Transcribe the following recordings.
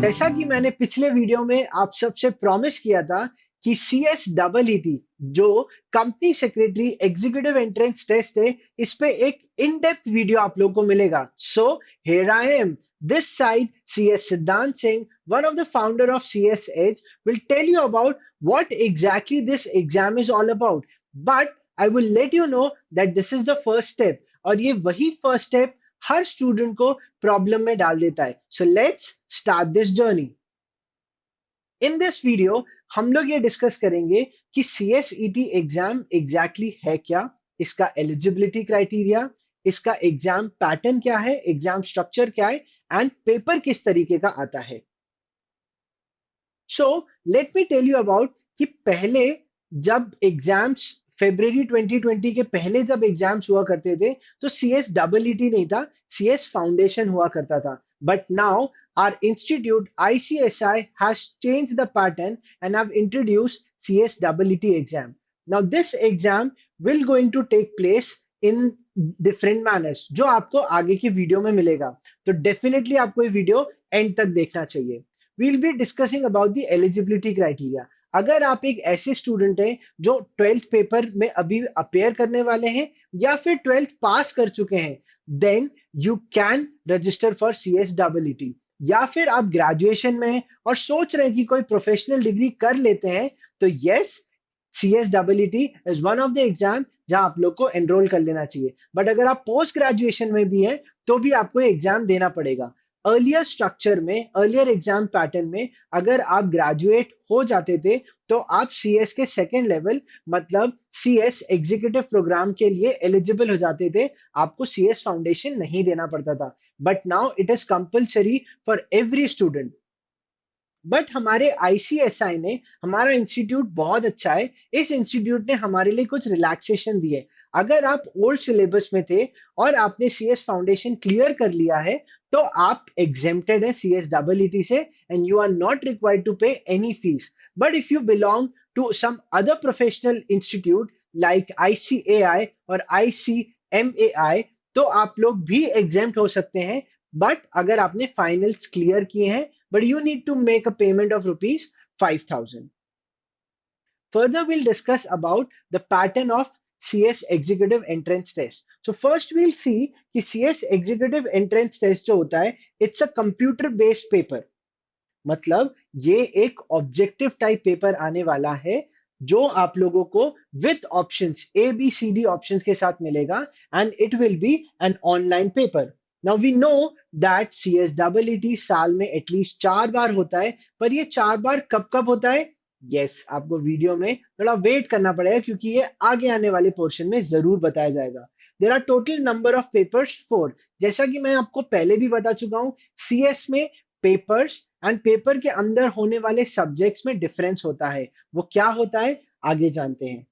जैसा कि मैंने पिछले वीडियो में आप सबसे प्रॉमिस किया था कि C S double E T जो company secretary executive entrance test है, इस पे एक इन डेप्थ वीडियो आप लोगों को मिलेगा। So here I am, this side C S Siddhant Singh, one of the founder of C S Edge, will tell you about what exactly this exam is all about. But I will let you know that this is the first step, और ये वही first step हर student को problem में डाल देता है। So let's start this journey. In this video हम लोग ये डिस्कस करेंगे कि CSET एग्जाम एग्जैक्टली है क्या, इसका एलिजिबिलिटी क्राइटेरिया, इसका एग्जाम पैटर्न क्या है, एग्जाम स्ट्रक्चर क्या है, एंड पेपर किस तरीके का आता है। So let me tell you about कि पहले जब एग्जाम्स February 2020 के पहले जब एग्जाम्स हुआ करते थे तो CS डबल ईटी नहीं था, CS फाउंडेशन हुआ करता था। But now our institute ICSI has changed the pattern and have introduced CS double ET exam. Now this exam will going to take place in different manners जो आपको आगे की video में मिलेगा, तो डेफिनेटली आपको ये वीडियो एंड तक देखना चाहिए। We'll be discussing about the eligibility criteria. अगर आप एक ऐसे स्टूडेंट हैं जो 12th पेपर में अभी अपेयर करने वाले हैं या फिर 12th पास कर चुके हैं, then you can register for CS double ET. या फिर आप ग्रेजुएशन में हैं और सोच रहे हैं कि कोई प्रोफेशनल डिग्री कर लेते हैं, तो yes, CS double ET is one of the exam जहां आप लोग को एनरोल कर लेना चाहिए। बट अगर आप पोस्ट ग्रेजुएशन में भी हैं तो भी आपको एग्जाम देना पड़ेगा। अर्लियर स्ट्रक्चर में, अर्लियर एग्जाम पैटर्न में अगर आप ग्रेजुएट हो जाते थे तो आप CS के सेकेंड लेवल मतलब CS एग्जीक्यूटिव प्रोग्राम के लिए एलिजिबल हो जाते थे, आपको CS फाउंडेशन नहीं देना पड़ता था। But now it is compulsory for every student. But हमारे ICSI ने, हमारा इंस्टीट्यूट बहुत अच्छा है, इस इंस्टीट्यूट ने हमारे लिए कुछ रिलैक्सेशन दिए। अगर आप ओल्ड सिलेबस में थे और आपने CS फाउंडेशन क्लियर कर लिया है तो आप एग्जेम्प्टेड है CS डबल ईटी से and you are not required to pay any fees. But if you belong to some other professional institute like ICAI और ICMAI तो आप लोग भी एग्जेम्प्ट हो सकते हैं। बट अगर आपने फाइनल्स क्लियर किए हैं, but you need to make a payment of rupees 5,000. Further, we'll discuss about the pattern of CS Executive Entrance Test. So first we'll see कि CS Executive Entrance Test जो होता है, it's a computer based paper. मतलब ये एक objective type paper आने वाला है जो आप लोगों को विथ ऑप्शंस ABCD ऑप्शंस के साथ मिलेगा and it will be an online paper. Now we know that CS double ET साल में एटलीस्ट 4 बार होता है, पर ये 4 बार कब कब होता है? यस, आपको वीडियो में थोड़ा वेट करना पड़ेगा क्योंकि ये आगे आने वाले पोर्शन में जरूर बताया जाएगा। There are total number of papers 4। जैसा कि मैं आपको पहले भी बता चुका हूं, CS में पेपर्स एंड पेपर के अंदर होने वाले सब्जेक्ट्स में डिफरेंस होता है। वो क्या होता है आगे जानते हैं।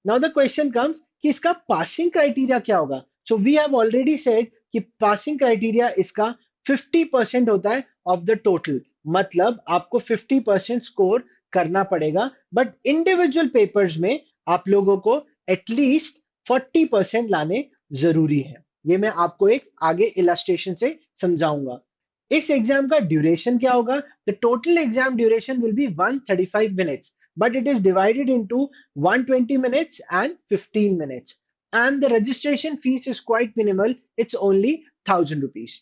नाउ द क्वेश्चन कम्स कि इसका पासिंग क्राइटेरिया क्या होगा। So we have already said कि पासिंग क्राइटेरिया इसका 50% होता है ऑफ द टोटल, मतलब आपको 50% स्कोर करना पड़ेगा। बट इंडिविजुअल पेपर्स में आप लोगों को एटलीस्ट 40% लाने जरूरी है। ये मैं आपको एक आगे इलस्ट्रेशन से समझाऊंगा। इस एग्जाम का ड्यूरेशन क्या होगा? The total exam duration will be 135 minutes, but it is divided into 120 minutes and 15 minutes. And the registration fees is quite minimal. It's only 1,000 rupees.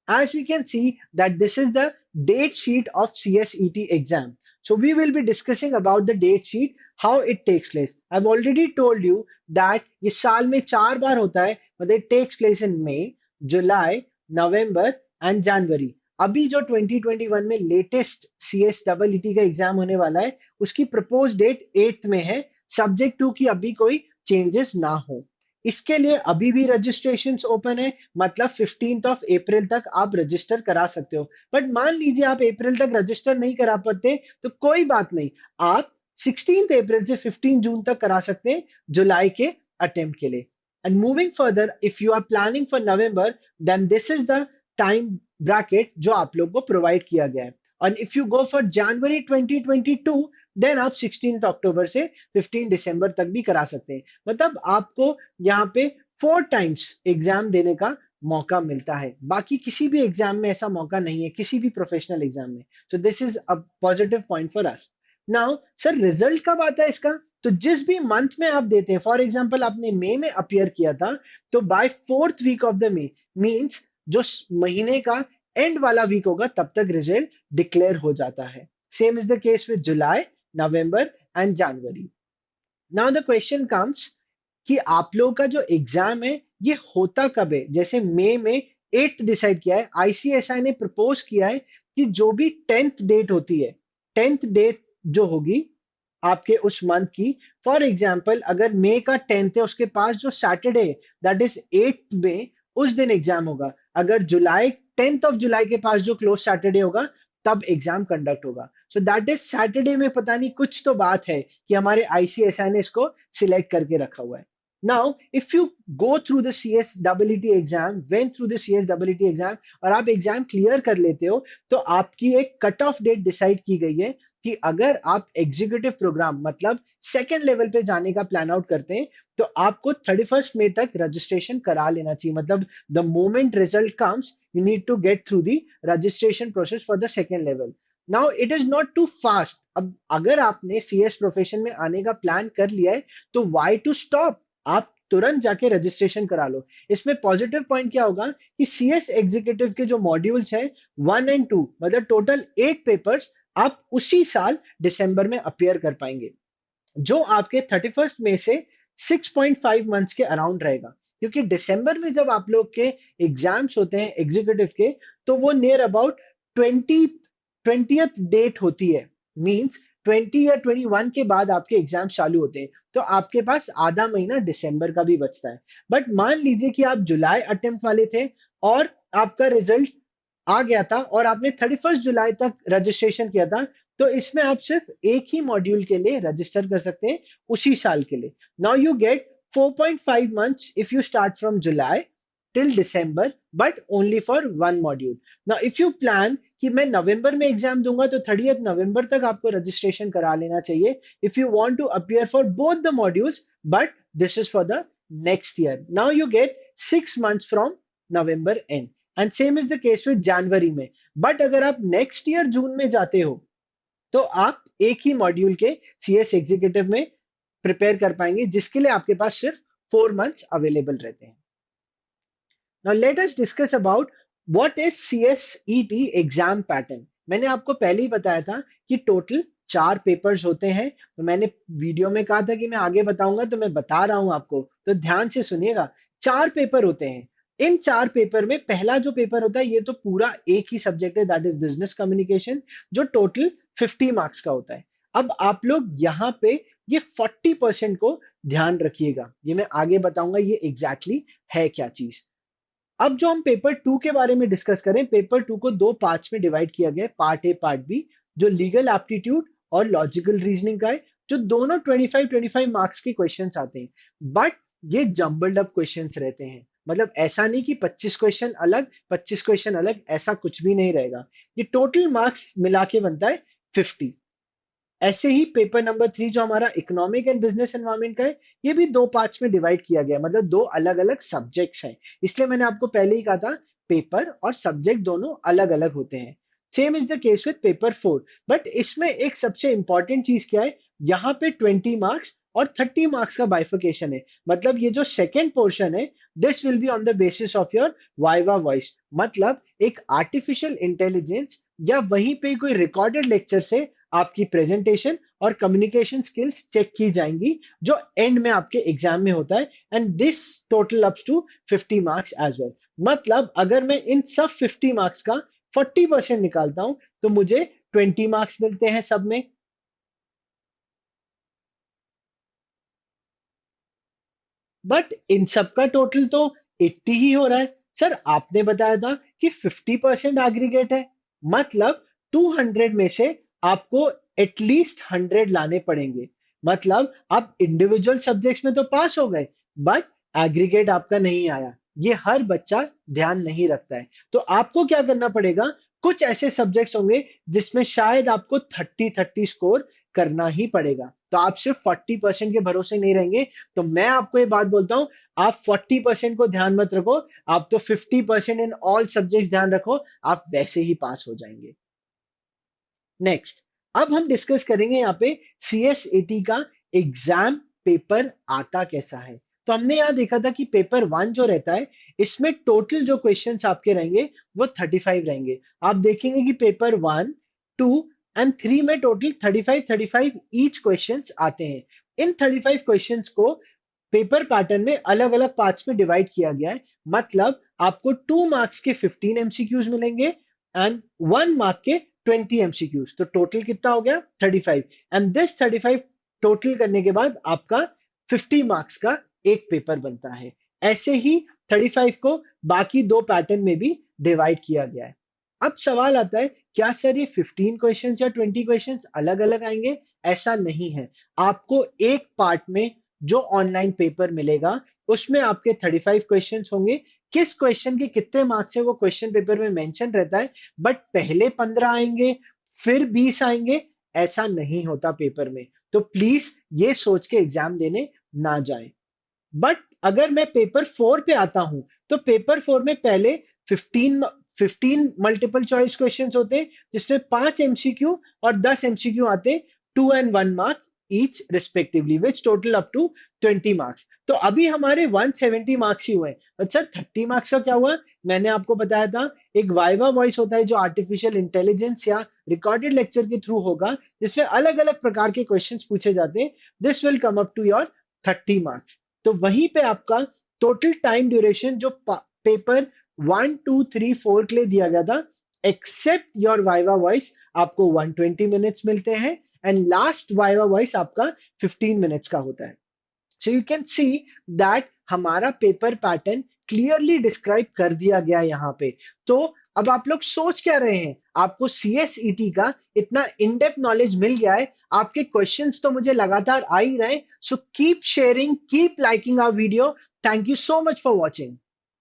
As we can see that this is the date sheet of CSET exam. So we will be discussing about the date sheet, how it takes place. I've already told you that ये साल में 4 बार होता है, but it takes place in May, July, November and January. अभी जो 2021 में latest CS double ET का exam होने वाला है उसकी प्रपोज डेट 8th में है, सब्जेक्ट टू कि अभी कोई चेंजेस ना हो। इसके लिए अभी भी रजिस्ट्रेशंस ओपन है, मतलब 15th ऑफ अप्रैल तक आप रजिस्टर करा सकते हो। बट मान लीजिए आप अप्रैल तक रजिस्टर नहीं करा पाते तो कोई बात नहीं, आप 16th अप्रैल से 15 जून तक करा सकते हैं जुलाई के अटेम्प्ट के लिए। And moving further, if you are planning for November, then this is the time bracket जो आप लोग को प्रोवाइड किया गया है। और if you go for January 2022, देन आप 16 अक्टूबर से 15 दिसंबर तक भी करा सकते हैं। मतलब आपको यहाँ पे 4 टाइम्स एग्जाम देने का मौका मिलता है, बाकी किसी भी एग्जाम में ऐसा मौका नहीं है, किसी भी प्रोफेशनल एग्जाम में। So this is a positive point for us. Now sir result कब आता है इसका? तो जिस भी मंथ में आप देते हैं, फॉर एग्जाम्पल आपने मई में अपियर किया था, तो by 4th week of the May, means जो महीने का एंड वाला वीक होगा तब तक रिजल्ट डिक्लेयर हो जाता है। Same is the case with July, November and January. Now the question comes कि आप लोगों का जो एग्जाम है ये होता कब है? जैसे मई में 8th डिसाइड किया है, आईसीएसआई ने प्रपोज किया है कि जो भी 10th डेट होती है, 10th डेट जो होगी आपके उस मंथ की, फॉर एग्जाम्पल अगर मई का 10th है, उसके पास जो सैटरडे दैट इज 8th में, उस दिन एग्जाम होगा। अगर जुलाई 10th ऑफ जुलाई के पास जो क्लोज सैटरडे होगा तब एग्जाम कंडक्ट होगा। सो दैट इज सैटरडे में पता नहीं कुछ तो बात है कि हमारे आईसीएसआई ने इसको सिलेक्ट करके रखा हुआ है। Now, if you go through the CSEET exam, went through the CSEET exam और आप एग्जाम क्लियर कर लेते हो, तो आपकी एक कट ऑफ डेट डिसाइड की गई है कि अगर आप एग्जीक्यूटिव प्रोग्राम मतलब सेकेंड लेवल पे जाने का प्लान आउट करते हैं, तो आपको 31st मई तक रजिस्ट्रेशन करा लेना चाहिए। मतलब the moment result comes, you need to get through the registration process for the second level. Now it is not too fast. अब अगर आपने सीएस प्रोफेशन में आने का प्लान कर लिया है, तो वाई टू स्टॉप? आप तुरंत जाके रजिस्ट्रेशन करा लो। इसमें पॉजिटिव पॉइंट क्या होगा कि सीएस एग्जीक्यूटिव के जो मॉड्यूल्स हैं 1 एंड 2, मतलब टोटल 8 पेपर्स आप उसी साल दिसंबर में अपियर कर पाएंगे, जो आपके 31st में से 6.5 मंथ्स के अराउंड रहेगा। क्योंकि दिसंबर में जब आप लोग के एग्जाम्स होते हैं एग्जीक्यूटिव के, तो वो नियर अबाउट 20th डेट होती है, मींस 20 या 21 के बाद आपके एग्जाम चालू होते हैं, तो आपके पास आधा महीना दिसंबर का भी बचता है। बट मान लीजिए कि आप जुलाई अटेम्प्ट वाले थे और आपका रिजल्ट आ गया था और आपने 31st जुलाई तक रजिस्ट्रेशन किया था, तो इसमें आप सिर्फ एक ही मॉड्यूल के लिए रजिस्टर कर सकते हैं उसी साल के लिए। Now you get 4.5 months if you start from July till December, but only for one module. Now if you plan कि मैं नवंबर में एग्जाम दूंगा, तो 30th नवंबर तक आपको रजिस्ट्रेशन करा लेना चाहिए if you want to appear for both the modules, but this is for the next year. Now you get 6 months from November end. And same is the case with जनवरी में। But अगर आप next year जून में जाते हो, तो आप एक ही मॉड्यूल के सीएस एग्जीक्यूटिव में प्रिपेयर कर पाएंगे, जिसके लिए आपके पास सिर्फ 4 मंथ्स अवेलेबल रहते हैं। Now let us discuss about what is CSET exam pattern. मैंने आपको पहले ही बताया था कि टोटल 4 पेपर्स होते हैं। तो मैंने वीडियो में कहा था कि मैं आगे बताऊंगा, तो मैं बता रहा हूं आपको, तो ध्यान से सुनिएगा। 4 पेपर होते हैं। इन 4 पेपर में पहला जो पेपर होता है, ये तो पूरा एक ही सब्जेक्ट है, दैट इज बिजनेस कम्युनिकेशन, जो टोटल 50 मार्क्स का होता है। अब आप लोग यहाँ पे ये 40% को ध्यान रखिएगा, ये मैं आगे बताऊंगा ये एग्जैक्टली है क्या चीज। अब जो हम पेपर 2 के बारे में डिस्कस करें, पेपर 2 को 2 पार्ट्स में डिवाइड किया गया है, पार्ट ए पार्ट बी, जो लीगल एप्टीट्यूड और लॉजिकल रीजनिंग का है, जो दोनों 25-25 मार्क्स के क्वेश्चंस आते हैं। बट ये जंबल्ड अप क्वेश्चंस रहते हैं, मतलब ऐसा नहीं कि 25 क्वेश्चन अलग 25 क्वेश्चन अलग, ऐसा कुछ भी नहीं रहेगा। ये टोटल मार्क्स मिला के बनता है 50। ऐसे ही पेपर नंबर 3 जो हमारा इकोनॉमिक एंड बिजनेस एनवायरनमेंट का है, ये भी 2 पार्ट्स में डिवाइड किया गया है, मतलब 2 अलग अलग सब्जेक्ट्स हैं। इसलिए मैंने आपको पहले ही कहा था पेपर और सब्जेक्ट दोनों अलग अलग होते हैं। Same is the case with paper 4। But इसमें एक सबसे इंपॉर्टेंट चीज क्या है, यहाँ पे 20 मार्क्स और 30 मार्क्स का बाइफिकेशन है। मतलब ये जो सेकेंड पोर्शन है, this will be on the basis of your viva voice. मतलब एक आर्टिफिशियल इंटेलिजेंस या वहीं पे कोई रिकॉर्डेड लेक्चर से आपकी प्रेजेंटेशन और कम्युनिकेशन स्किल्स चेक की जाएंगी, जो एंड में आपके एग्जाम में होता है। And this total ups to 50 marks as well. मतलब अगर मैं इन सब 50 मार्क्स का 40% निकालता हूं, तो मुझे 20 मार्क्स मिलते हैं सब में। बट इन सब का टोटल तो 80 ही हो रहा है। सर आपने बताया था कि 50% एग्रीगेट है, मतलब 200 में से आपको एटलीस्ट 100 लाने पड़ेंगे। मतलब आप इंडिविजुअल सब्जेक्ट्स में तो पास हो गए, बट एग्रीगेट आपका नहीं आया। ये हर बच्चा ध्यान नहीं रखता है। तो आपको क्या करना पड़ेगा, कुछ ऐसे सब्जेक्ट्स होंगे जिसमें शायद आपको 30-30 स्कोर करना ही पड़ेगा। तो आप सिर्फ 40% के भरोसे नहीं रहेंगे। तो मैं आपको ये बात बोलता हूं, आप 40% को ध्यान मत रखो, आप तो 50% इन ऑल सब्जेक्ट्स ध्यान रखो, आप वैसे ही पास हो जाएंगे। नेक्स्ट, अब हम डिस्कस करेंगे यहाँ पे CSAT का एग्जाम पेपर आता कैसा है। तो हमने यहाँ देखा था कि पेपर वन जो रहता है, इसमें टोटल जो क्वेश्चंस आपके रहेंगे वो 35 रहेंगे। आप देखेंगे कि paper one, two and three में टोटल 35 ईच क्वेश्चंस आते हैं। इन 35 क्वेश्चंस को पेपर पैटर्न में अलग अलग पार्ट्स में डिवाइड किया गया है। मतलब आपको 2 मार्क्स के 15 MCQs मिलेंगे एंड 1 मार्क के 20 MCQs। तो टोटल कितना हो गया? 35। एंड दिस 35 टोटल करने के बाद आपका 50 मार्क्स का एक पेपर बनता है। ऐसे ही 35 को बाकी दो पैटर्न में भी डिवाइड किया गया है। अब सवाल आता है, क्या सर ये 15 क्वेश्चंस या 20 क्वेश्चंस अलग अलग आएंगे? ऐसा नहीं है। आपको एक पार्ट में जो ऑनलाइन पेपर मिलेगा उसमें आपके 35 क्वेश्चंस होंगे। किस क्वेश्चन के कितने मार्क्स है वो क्वेश्चन पेपर में मेंशन रहता है, बट पहले 15 आएंगे फिर 20 आएंगे, ऐसा नहीं होता पेपर में। तो प्लीज ये सोच के एग्जाम देने ना जाए। बट अगर मैं पेपर फोर पे आता हूं, तो पेपर फोर में पहले 15 मल्टीपल चॉइस क्वेश्चंस होते हैं, जिसमें 5 MCQ और 10 MCQ आते हैं, 2 and 1 mark each respectively, which total up to 20 marks. तो अभी हमारे 170 मार्क्स ही हुए। अच्छा, 30 मार्क्स का क्या हुआ? मैंने आपको बताया था, एक वाइवा वॉइस होता है जो आर्टिफिशियल इंटेलिजेंस या रिकॉर्डेड लेक्चर के थ्रू होगा, जिसमें अलग अलग प्रकार के क्वेश्चंस पूछे जाते हैं। This will come up to your 30 marks. तो वहीं पे आपका टोटल टाइम ड्यूरेशन जो पेपर 1, 2, 3, 4 के लिए दिया गया था, एक्सेप्ट योर वाइवा वॉइस, आपको 120 मिनट्स मिलते हैं एंड लास्ट वाइवा वॉइस आपका 15 मिनट्स का होता है। So you can see that हमारा पेपर पैटर्न क्लियरली डिस्क्राइब कर दिया गया यहाँ पे। तो अब आप लोग सोच क्या रहे हैं? आपको CSET का इतना इन डेप्थ नॉलेज मिल गया है, आपके क्वेश्चंस तो मुझे लगातार आ ही रहे हैं। So keep sharing, keep liking our video. Thank you so much for watching.